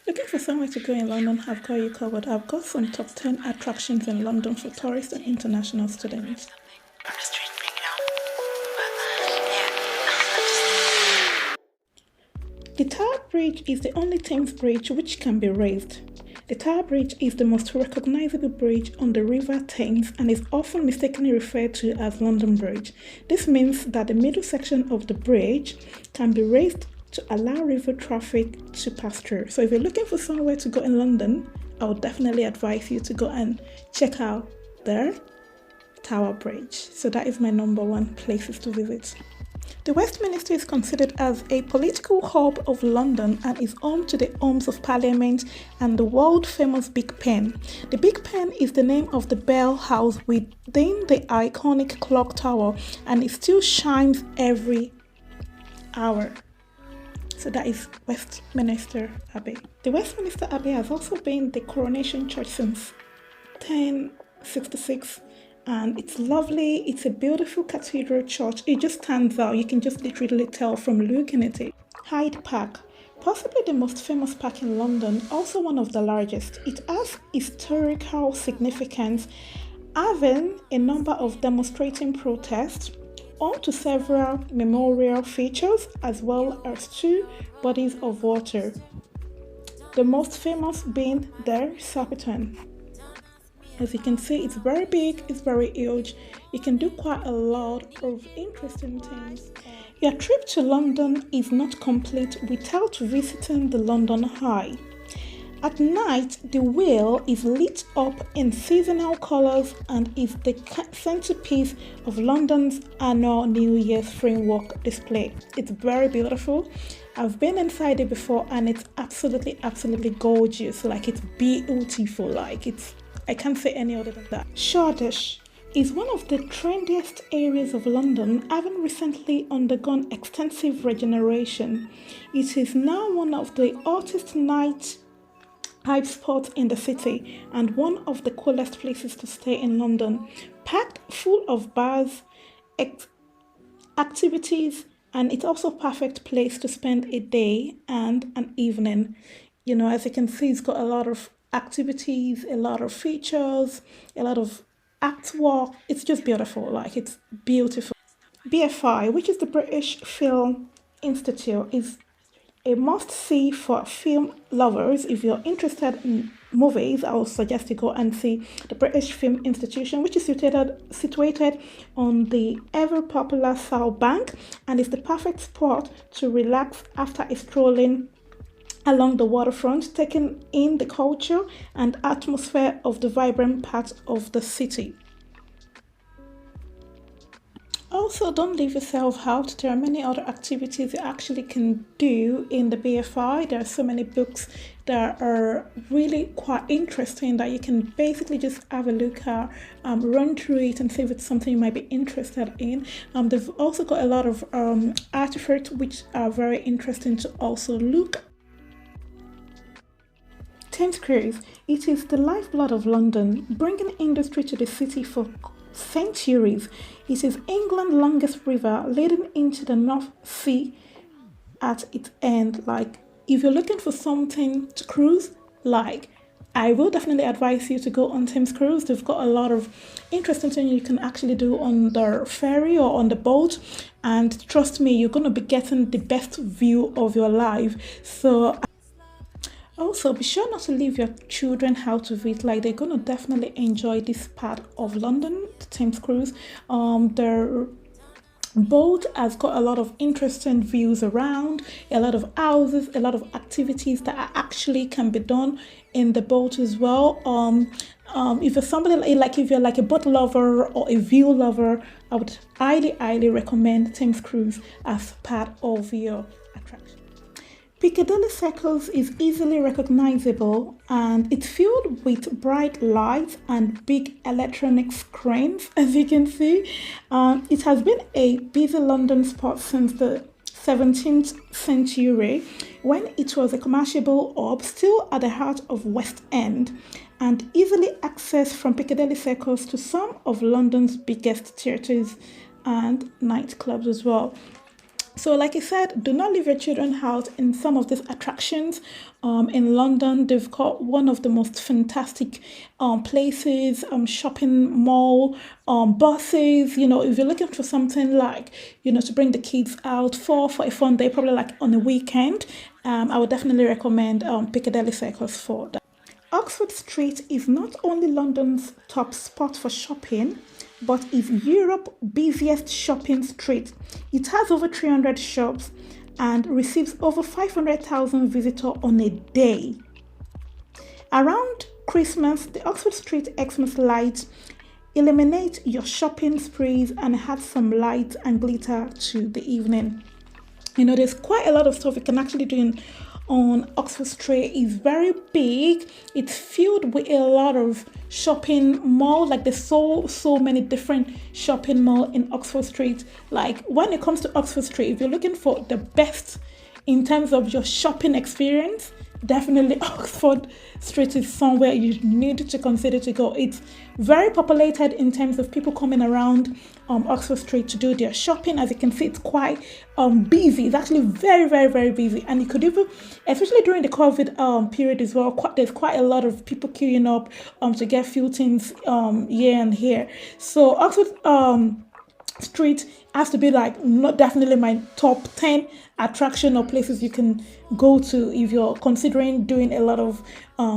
Looking for somewhere to go in London? I've got you covered. I've got some top 10 attractions in London for tourists and international students. The Tower Bridge is the only Thames bridge which can be raised. The Tower Bridge is the most recognizable bridge on the River Thames and is often mistakenly referred to as London Bridge. This means that the middle section of the bridge can be raised to allow river traffic to pass through. So if you're looking for somewhere to go in London, I would definitely advise you to go and check out the Tower Bridge. So that is my number one places to visit. The Westminster is considered as a political hub of London and is home to the Homes of Parliament and the world-famous Big Ben. The Big Ben is the name of the bell house within the iconic clock tower, and it still shines every hour. So that is Westminster Abbey. The Westminster Abbey has also been the coronation church since 1066. And it's lovely. It's a beautiful cathedral church. It just stands out. You can just literally tell from looking at it. Hyde Park, possibly the most famous park in London, also one of the largest. It has historical significance, having a number of demonstrating protests, home to several memorial features, as well as 2 bodies of water. The most famous being the Serpentine. As you can see, it's very big, it's very huge. You can do quite a lot of interesting things. Your trip to London is not complete without visiting the London Eye. At night, the wheel is lit up in seasonal colors and is the centerpiece of London's annual New Year's framework display. It's very beautiful. I've been inside it before and it's absolutely gorgeous. Like, it's beautiful. Like, I can't say any other than that. Shoreditch is one of the trendiest areas of London, having recently undergone extensive regeneration. It is now one of the hottest night hype spots in the city and one of the coolest places to stay in London. Packed full of bars, activities, and it's also a perfect place to spend a day and an evening. You know, as you can see, it's got a lot of activities, a lot of features, a lot of artwork. It's just beautiful. Like, it's beautiful. BFI, which is the British Film Institute, is a must-see for film lovers. If you're interested in movies, I would suggest you go and see the British Film Institution, which is situated on the ever-popular South Bank, and is the perfect spot to relax after a strolling along the waterfront, taking in the culture and atmosphere of the vibrant part of the city. Also, don't leave yourself out. There are many other activities you actually can do in the BFI. There are so many books that are really quite interesting that you can basically just have a look at, run through it and see if it's something you might be interested in. They've also got a lot of artifacts which are very interesting to also look at. Thames Cruise. It is the lifeblood of London, bringing industry to the city for centuries. It is England's longest river, leading into the North Sea at its end. Like, if you're looking for something to cruise, like, I will definitely advise you to go on Thames Cruise. They've got a lot of interesting things you can actually do on the ferry or on the boat, and trust me, you're going to be getting the best view of your life. So also, be sure not to leave your children out of it. Like, they're going to definitely enjoy this part of London, the Thames Cruise. The boat has got a lot of interesting views around, a lot of houses, a lot of activities that actually can be done in the boat as well. If you're somebody if you're like a boat lover or a view lover, I would highly recommend Thames Cruise as part of your attraction. Piccadilly Circus is easily recognizable and it's filled with bright lights and big electronic screens, as you can see. It has been a busy London spot since the 17th century, when it was a commercial hub still at the heart of West End, and easily accessed from Piccadilly Circus to some of London's biggest theatres and nightclubs as well. So, like I said, do not leave your children out in some of these attractions. In London, they've got one of the most fantastic places, shopping mall, buses. You know, if you're looking for something like, you know, to bring the kids out for a fun day, probably like on a weekend, I would definitely recommend Piccadilly Circus for that. Oxford Street is not only London's top spot for shopping, but is Europe's busiest shopping street. It has over 300 shops and receives over 500,000 visitors on a day. Around Christmas, the Oxford Street Xmas lights illuminate your shopping sprees and add some light and glitter to the evening. You know, there's quite a lot of stuff you can actually do on Oxford Street. It's very big. It's filled with a lot of shopping mall. Like there's so many different shopping mall in Oxford Street. Like when it comes to Oxford Street, if you're looking for the best in terms of your shopping experience, definitely Oxford Street is somewhere you need to consider to go. It's very populated in terms of people coming around Oxford Street to do their shopping. As you can see, it's quite busy. It's actually very busy, and you could even, especially during the COVID period as well, there's quite a lot of people queuing up to get few things here and here. So Oxford Street has to be like not definitely my top 10 attraction or places you can go to if you're considering doing a lot of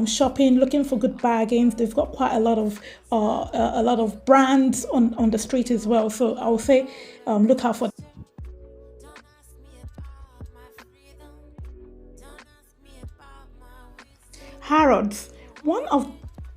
shopping, looking for good bargains. They've got quite a lot of brands on the street as well. So I would say look out for Harrods, one of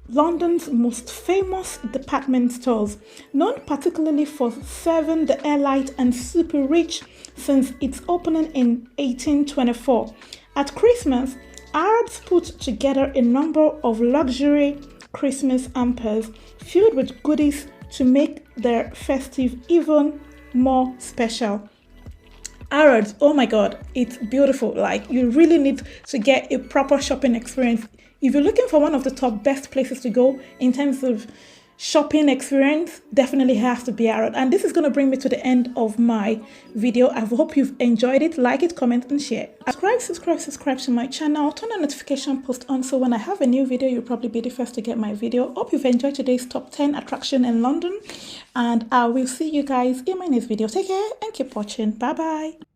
London's most famous department stores, known particularly for serving the elite and super rich since its opening in 1824. At Christmas, Harrods put together a number of luxury Christmas hampers filled with goodies to make their festive even more special. Harrods, oh my god, it's beautiful. Like, you really need to get a proper shopping experience. If you're looking for one of the top best places to go in terms of shopping experience, definitely has to be Harrods. And this is going to bring me to the end of my video. I hope you've enjoyed it. Like it, comment and share. Subscribe to my channel. Turn on notification post on so when I have a new video, you'll probably be the first to get my video. Hope you've enjoyed today's top 10 attraction in London, and I will see you guys in my next video. Take care and keep watching. Bye bye.